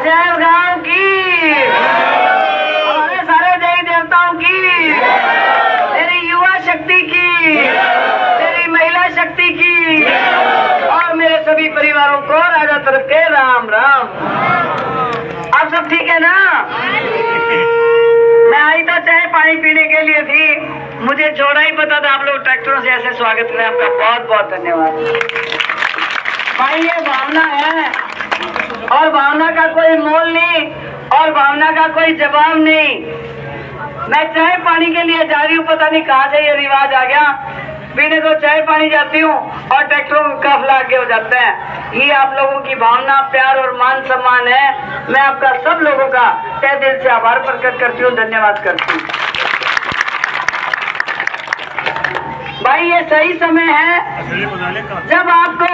अजय गांव की, हमारे सारे देवी देवताओं की, मेरी युवा शक्ति की, मेरी महिला शक्ति की और मेरे सभी परिवारों को राजा तरफ के राम राम। आप सब ठीक है ना? मैं आई तो चाय पानी पीने के लिए थी, मुझे छोड़ा ही पता था आप लोग ट्रैक्टरों से ऐसे स्वागत करें। आपका बहुत बहुत धन्यवाद भाई। ये भावना है और भावना का कोई मोल नहीं और भावना का कोई जवाब नहीं। मैं चाय पानी के लिए जा रही हूँ, पता नहीं कहाँ से ये रिवाज आ गया। पीने तो चाय पानी जाती हूँ और ट्रैक्टरों का काफिला आगे हो जाता है। ये आप लोगों की भावना, प्यार और मान सम्मान है। मैं आपका सब लोगों का तहे दिल से आभार प्रकट करती हूँ, धन्यवाद करती हूँ। भाई ये सही समय है जब आपको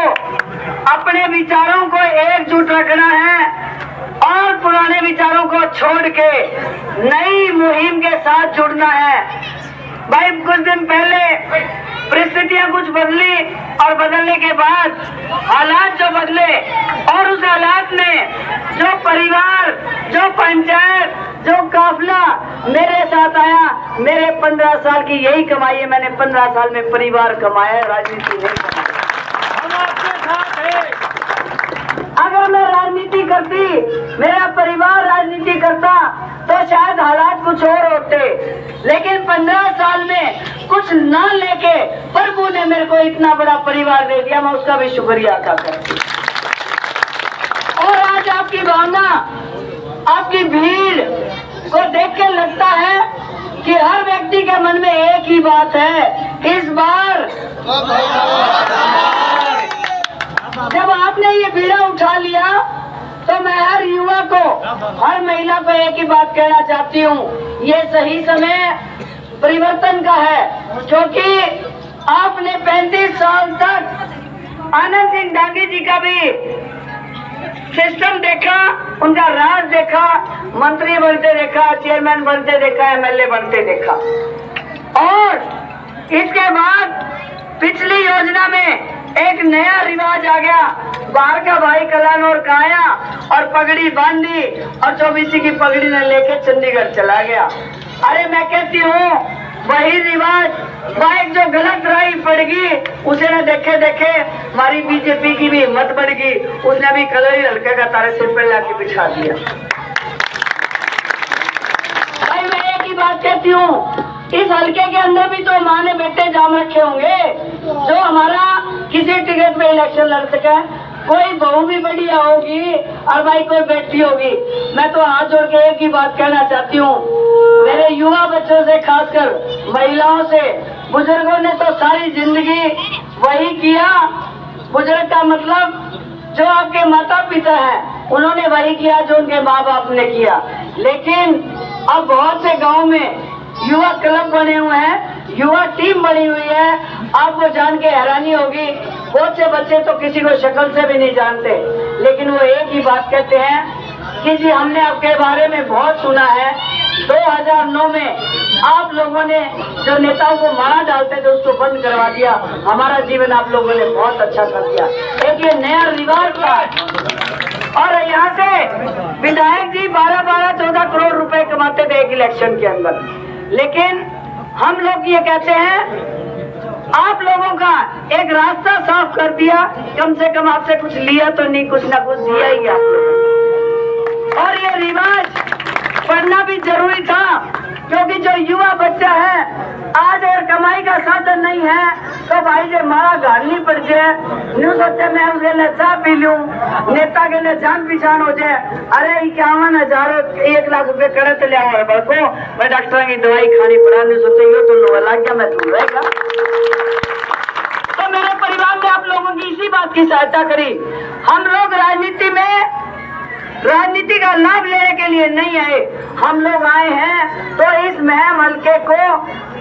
अपने विचारों को एकजुट रखना है और पुराने विचारों को छोड़ के नई मुहिम के साथ जुड़ना है। भाई कुछ दिन पहले परिस्थितियां कुछ बदली और बदलने के बाद हालात जो बदले और उस हालात में जो परिवार, जो पंचायत, जो काफिला मेरे साथ आया, मेरे 15 साल की यही कमाई है। मैंने 15 साल में परिवार कमाया, राजनीति नहीं कमाई। हम आपके साथ हैं। अगर मैं राजनीति करती, मेरा परिवार राजनीति करता तो शायद हालात कुछ और होते, लेकिन 15 साल में कुछ न लेके प्रभु ने मेरे को इतना बड़ा परिवार दे दिया, मैं उसका भी शुक्रिया अदा करती। और आज आपकी भावना, आपकी भीड़ को देख के लगता है कि हर व्यक्ति के मन में एक ही बात है। इस बार जब आपने ये बीड़ा उठा लिया तो मैं हर युवा को, हर महिला को एक ही बात कहना चाहती हूँ, ये सही समय परिवर्तन का है। क्योंकि आपने 35 साल तक आनंद सिंह डांगी जी का भी सिस्टम देखा, उनका राज देखा, मंत्री बनते देखा, चेयरमैन बनते देखा, एमएलए बनते देखा। और इसके बाद पिछली योजना में एक नया रिवाज आ गया, बाहर का भाई कलान और काया और पगड़ी बांधी और 24 की पगड़ी ने लेके चंडीगढ़ चला गया। अरे मैं कहती हूँ वही रिवाज, बाइक जो गलत राही पड़गी उसे न देखे देखे हमारी बीजेपी की भी हिम्मत बढ़ गई, उसने भी कलर ही हल्के का तारे सिर पर लाके बिछा दिया। भाई मैं एक ही बात कहती हूँ, इस हल्के के अंदर भी तो माँ ने बेटे जाम रखे होंगे जो हमारा किसी टिकट पे इलेक्शन लड़ सके। कोई बहू भी बढ़िया होगी और भाई कोई बेटी होगी। मैं तो हाथ जोड़ के एक ही बात कहना चाहती हूँ, मेरे युवा बच्चों से, खासकर महिलाओं से, बुजुर्गों ने तो सारी जिंदगी वही किया। बुजुर्ग का मतलब जो आपके माता पिता हैं, उन्होंने वही किया जो उनके माँ बाप ने किया। लेकिन अब बहुत से गाँव में युवा क्लब बने हुए हैं, युवा टीम बनी हुई है। आपको जान के हैरानी होगी, बहुत से बच्चे तो किसी को शक्ल से भी नहीं जानते, लेकिन वो एक ही बात कहते हैं कि जी हमने आपके बारे में बहुत सुना है। 2009 में आप लोगों ने जो नेताओं को मारा डालते थे उसको बंद करवा दिया, हमारा जीवन आप लोगों ने बहुत अच्छा कर दिया। एक ये नया रिवाज था। और यहाँ से विधायक जी 12-14 करोड़ रुपए कमाते थे एक इलेक्शन के अंदर। लेकिन हम लोग ये कहते हैं आप लोगों का एक रास्ता साफ कर दिया, कम से कम आपसे कुछ लिया तो नहीं, कुछ ना कुछ दिया ही आप लोगों। और ये रिवाज पढ़ना भी जरूरी था, क्योंकि जो युवा बच्चा है आज अगर कमाई का साधन नहीं है तो भाई जो मारा घर नहीं पड़ जाए, न्यू सोचे मैं उसके लिए चाह पी लूं, नेता के लिए जान पहचान हो जाए। अरे 51,000 1 लाख रुपए करे तो लिया को मैं डॉक्टर की दवाई खानी पड़ा, नहीं सोचे यो तो लोहा लग गया, मैं दूर रहेगा। तो मेरे परिवार ने आप लोगों की इसी बात की सहायता करी। हम लोग राजनीति का लाभ लेने के लिए नहीं आए, हम लोग आए हैं तो इस महम हल्के को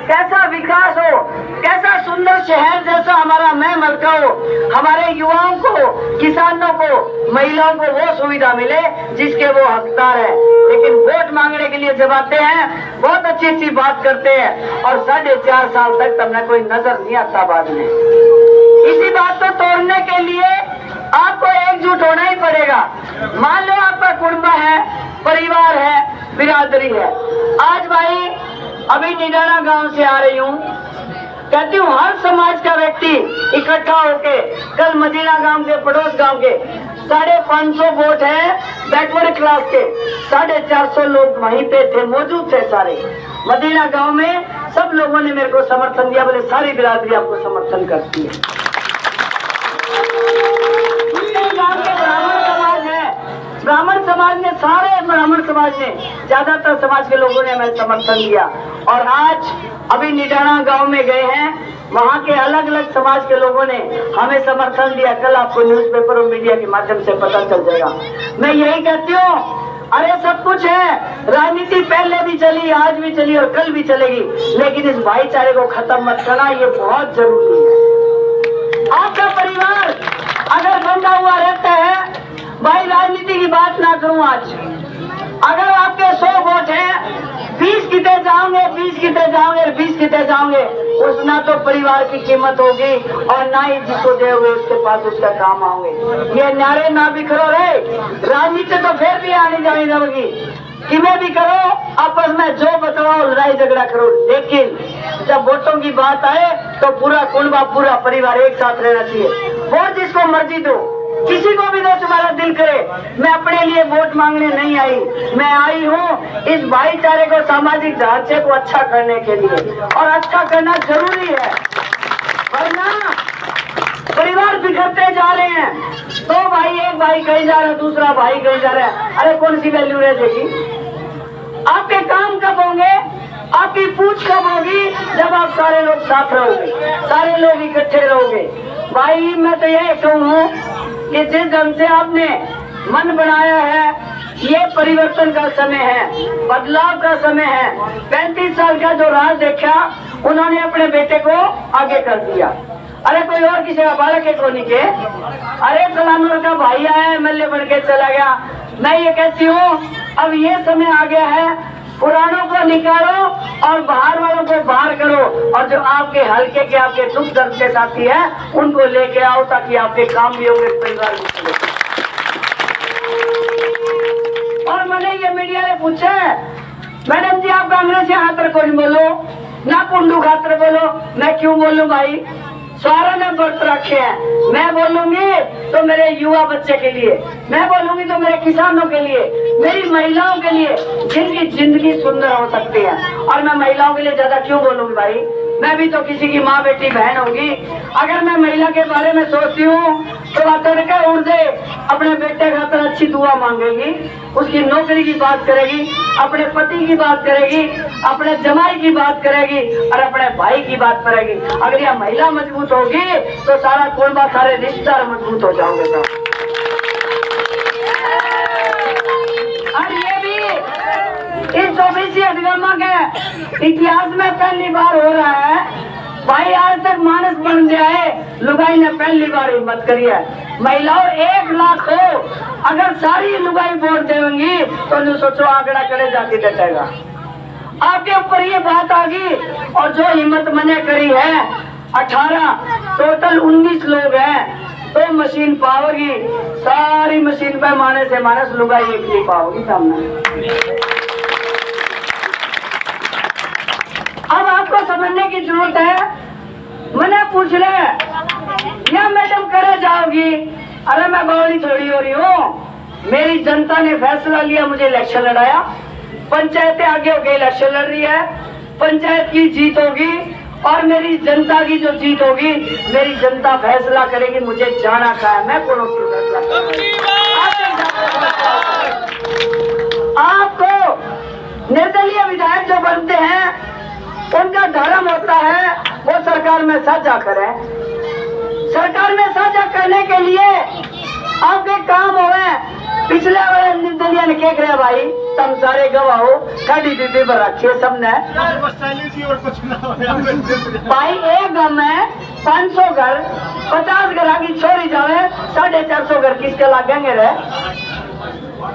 कैसा विकास हो, कैसा सुंदर शहर जैसा हमारा महम हल्का हो, हमारे युवाओं को, किसानों को, महिलाओं को वो सुविधा मिले जिसके वो हकदार है। लेकिन वोट मांगने के लिए जब आते हैं बहुत अच्छी अच्छी बात करते हैं और 4.5 साल तक तब कोई नजर नहीं आता बाद में। इसी बात को तोड़ने के लिए आपको एकजुट होना ही पड़ेगा। मान लो आपका कुटुंब है, बिरादरी है। आज भाई अभी निडाना गांव से आ रही हूँ, कहती हूँ हर समाज का व्यक्ति इकट्ठा होके, कल मदीना गांव के, पड़ोस गांव के 550 वोट है बैकवर्ड क्लास के, 450 लोग वहीं पे थे, मौजूद थे सारे मदीना गांव में। सब लोगों ने मेरे को समर्थन दिया, बोले सारी बिरादरी आपको समर्थन करती है। गांव के ब्राह्मण समाज है, ब्राह्मण समाज ने, सारे ब्राह्मण समाज ने, ज्यादातर समाज के लोगों ने हमें समर्थन दिया। और आज अभी निडाना गांव में गए हैं, वहाँ के अलग अलग समाज के लोगों ने हमें समर्थन दिया। कल आपको न्यूज़पेपर और मीडिया के माध्यम से पता चल जाएगा। मैं यही कहती हूँ, अरे सब कुछ है, राजनीति पहले भी चली, आज भी चली और कल भी चलेगी, लेकिन इस भाईचारे को खत्म मत करना, ये बहुत जरूरी है। आपका परिवार अगर बंधा हुआ रहता है, भाई राजनीति की बात ना करूं आज, अगर आपके 100 वोट हैं, 20 किते जाओगे, 20 किते जाओगे, 20 किते जाओगे, उस ना तो परिवार की कीमत होगी और ना ही जिसको दोगे उसके पास उसका काम आओगे। ये नारे ना बिखरो रे, राजनीति तो फिर भी आने जाने लगेगी, किमें भी करो, आपस में जो बतलाओ, लड़ाई झगड़ा करो, लेकिन जब वोटों की बात आए तो पूरा कुनबा, पूरा परिवार एक साथ रहना चाहिए। वोट जिसको मर्जी दो, किसी को भी दो, तुम्हारा दिल करे। मैं अपने लिए वोट मांगने नहीं आई, मैं आई हूँ इस भाईचारे को, सामाजिक ढांचे को अच्छा करने के लिए, और अच्छा करना जरूरी है, वरना परिवार बिखरते जा रहे हैं। तो भाई, एक भाई कहीं जा रहा है, दूसरा भाई कहीं जा रहा है, अरे कौन सी वैल्यू रह जाएगी? आपके काम कब होंगे, आपकी पूछ कब होगी? जब आप सारे लोग साथ रहोगे, सारे लोग इकट्ठे रहोगे। भाई मैं तो यही कहूँ कि जिस ढंग से आपने मन बनाया है, ये परिवर्तन का समय है, बदलाव का समय है। 35 साल का जो राज देखा, उन्होंने अपने बेटे को आगे कर दिया। अरे कोई और किसी का बालक है कोनी के, अरे फलाना का भाई आया एमएलए बन के चला गया। मैं ये कहती हूँ अब ये समय आ गया है, पुरानों को निकालो और बाहर वालों को बाहर करो, और जो आपके हल्के के, आपके दुख दर्द के साथी है, उनको लेके आओ, ताकि आपके काम भी होंगे, परिवार भी चले। और मैंने ये मीडिया ने पूछा, मैडम जी आप कांग्रेस यहाँ खातर कौन बोलो ना, कुंडू खातर बोलो। मैं क्यों बोलूं भाई, सारा ने व्रत रखे हैं। मैं बोलूंगी तो मेरे युवा बच्चे के लिए, मैं बोलूंगी तो मेरे किसानों के लिए, मेरी महिलाओं के लिए, जिनकी जिंदगी सुंदर हो सकती है। और मैं महिलाओं के लिए ज्यादा क्यों बोलूंगी भाई, मैं भी तो किसी की माँ बेटी बहन होगी। अगर मैं महिला के बारे में सोचती हूँ तो तड़के उड़ दे, अपने बेटे खातर अच्छी दुआ मांगेगी, उसकी नौकरी की बात करेगी, अपने पति की बात करेगी, अपने जमाई की बात करेगी और अपने भाई की बात करेगी। अगर यह महिला मजबूत होगी तो सारा कुनबा, सारे रिश्तेदार मजबूत हो जाओगे। तो और ये भी इस ओबीसी अधिगमा के इतिहास में पहली बार हो रहा है भाई। आज तक मानस बन गया है, लुगाई ने पहली बार हिम्मत करी है। महिलाओं 1 लाख हो, अगर सारी लुगाई वोट देंगी तो जो सोचो आंकड़ा करे जाके डटेगा। आपके ऊपर ये बात आ गई, और जो हिम्मत मैंने करी है 18, टोटल 19 लोग हैं, तो मशीन पाओगी, सारी मशीन पे माने से मानस लुगाई एक नहीं पाओगी सामने। अब आपको समझने की जरूरत है। मैंने पूछ रहे या मैडम करे जाओगी, अरे मैं बड़ी थोड़ी हो रही हूँ, मेरी जनता ने फैसला लिया, मुझे इलेक्शन लड़ाया, पंचायतें आगे होके इलेक्शन लड़ रही है, पंचायत की जीत होगी और मेरी जनता की जो जीत होगी, मेरी जनता फैसला करेगी मुझे जाना कहाँ है, मैं कौन सी फैसला आपको निर्दलीय विधायक जो बनते हैं उनका धर्म होता है वो सरकार में साझा करें। सरकार में साझा करने के लिए आपके काम हुए, पिछले वाले निर्दलीय ने क्या करे भाई, तुम सारे गवाह हो, खाड़ी बीबी पर रखिए सबने भाई। एक गाँव में 500 घर, 50 घर की छोरी जावे, 450 घर किसके लगेंगे रे।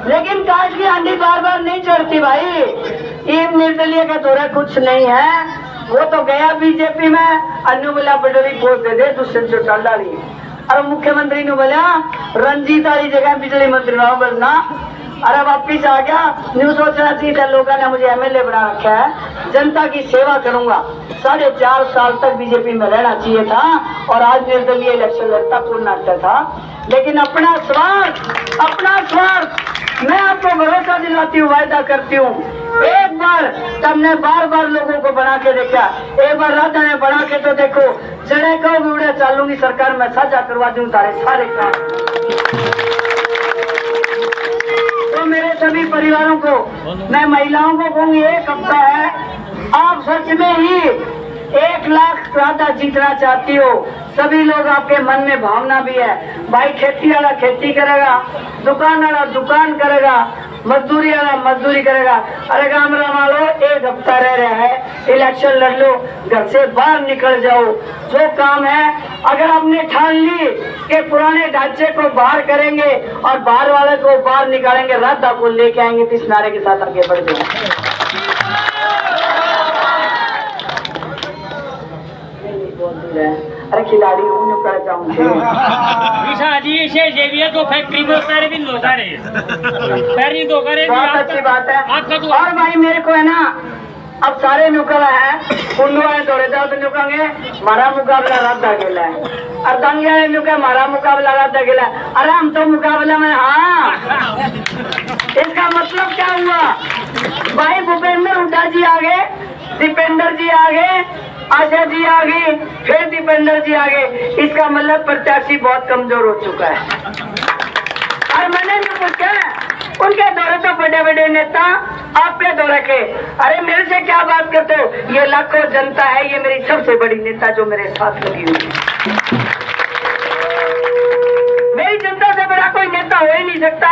लेकिन काट की आंधी बार बार नहीं चढ़ती भाई। ये निर्दलीय का दौरा कुछ नहीं है, वो तो गया बीजेपी में, अन्नू बोला बडोरी पोस्ट दे दे, दुष्यंत चौटाला डाली, और मुख्यमंत्री ने बोला रंजीत वाली जगह बिजली मंत्री ना बनना, अरे वापिस आ गया। न्यू सोचना चाहिए था, लोगों ने मुझे एमएलए बना रखा है, जनता की सेवा करूंगा। 4.5 साल तक बीजेपी में रहना चाहिए था और आज निर्दलीय इलेक्शन लड़ता पूर्ण था। लेकिन अपना स्वार्थ मैं आपको भरोसा दिलाती हूँ, वायदा करती हूँ, एक बार तुमने बार लोगों को बना के देखा, एक बार राधा ने बना के तो देखो, जड़े कहोगे उड़े चालूंगी सरकार में, साझा करवा दूं तारे सारे काम। तो मेरे सभी परिवारों को, मैं महिलाओं को कहूंगी, एक हफ्ता है, आप सच में ही 1 लाख राधा जीतना चाहती हो, सभी लोग आपके मन में भावना भी है, भाई खेती वाला खेती करेगा, दुकान वाला दुकान करेगा, मजदूरी वाला मजदूरी करेगा। अरे गामरा वालों, 1 हफ्ता रह रहा है, इलेक्शन लड़ लो, घर से बाहर निकल जाओ, जो काम है अगर आपने ठान ली कि पुराने ढांचे को बाहर करेंगे और बाहर वाले को बाहर निकालेंगे, राधा को लेके आएंगे, तो इस नारे के साथ आगे बढ़ जाएंगे। अरे खिलाड़ी हूँ, कर जाऊंगी तो फैक्ट्री में पैर भी लो जा रहे पैर नहीं दो करे। बहुत अच्छी बात है। और भाई मेरे को है ना, अब सारे नुकला है, कुंडू वाले दौड़े जाओ तो नुकेंगे हमारा मुकाबला राधा गेला है, और दंगे वाले नुके हमारा मुकाबला राधा गेला है। अरे हम तो मुकाबला में, हाँ, इसका मतलब क्या हुआ भाई? भूपेंद्र हुड्डा जी आ गए, दीपेंद्र जी आ गए, आशा जी आ गई, फिर दीपेंद्र जी आ गए, इसका मतलब प्रत्याशी बहुत कमजोर हो चुका है। और मैंने जो पूछा, उनके दौरे तो बड़े नेता, आप पे दौरे के, अरे मेरे से क्या बात करते हो? ये लाखों जनता है, ये मेरी सबसे बड़ी नेता जो मेरे साथ लगी हुई है। मेरी जनता से बड़ा कोई नेता हो ही नहीं सकता।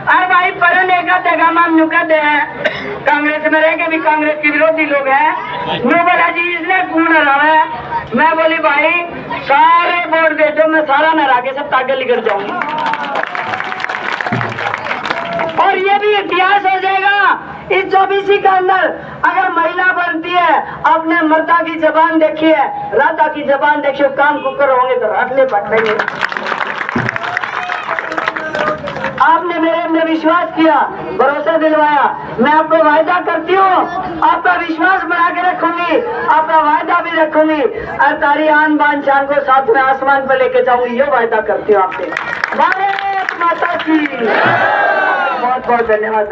और भाई परन एक नुकते हैं, कांग्रेस में रह के भी कांग्रेस के विरोधी लोग हैं, बोला जी इसने पूर्ण रहा है। मैं बोली भाई सारे वोट दे दो, मैं सारा न रहा के सब ताकत लेकर जाऊंगी, और ये भी इतिहास हो जाएगा इस ओबीसी के अंदर। अगर महिला बनती है, आपने मर्दा की जबान देखी है, राधा की जबान देखिए, काम कुकर होंगे तो रखने पड़ेंगे। आपने मेरे अंदर विश्वास किया, भरोसा दिलवाया, मैं आपको वायदा करती हूँ, आपका विश्वास बना के रखूंगी, आपका वायदा भी रखूंगी, और तारी आन बान शान को साथ में आसमान पर लेके जाऊंगी, ये वायदा करती हूँ आपसे। भारत माता की बहुत बहुत धन्यवाद।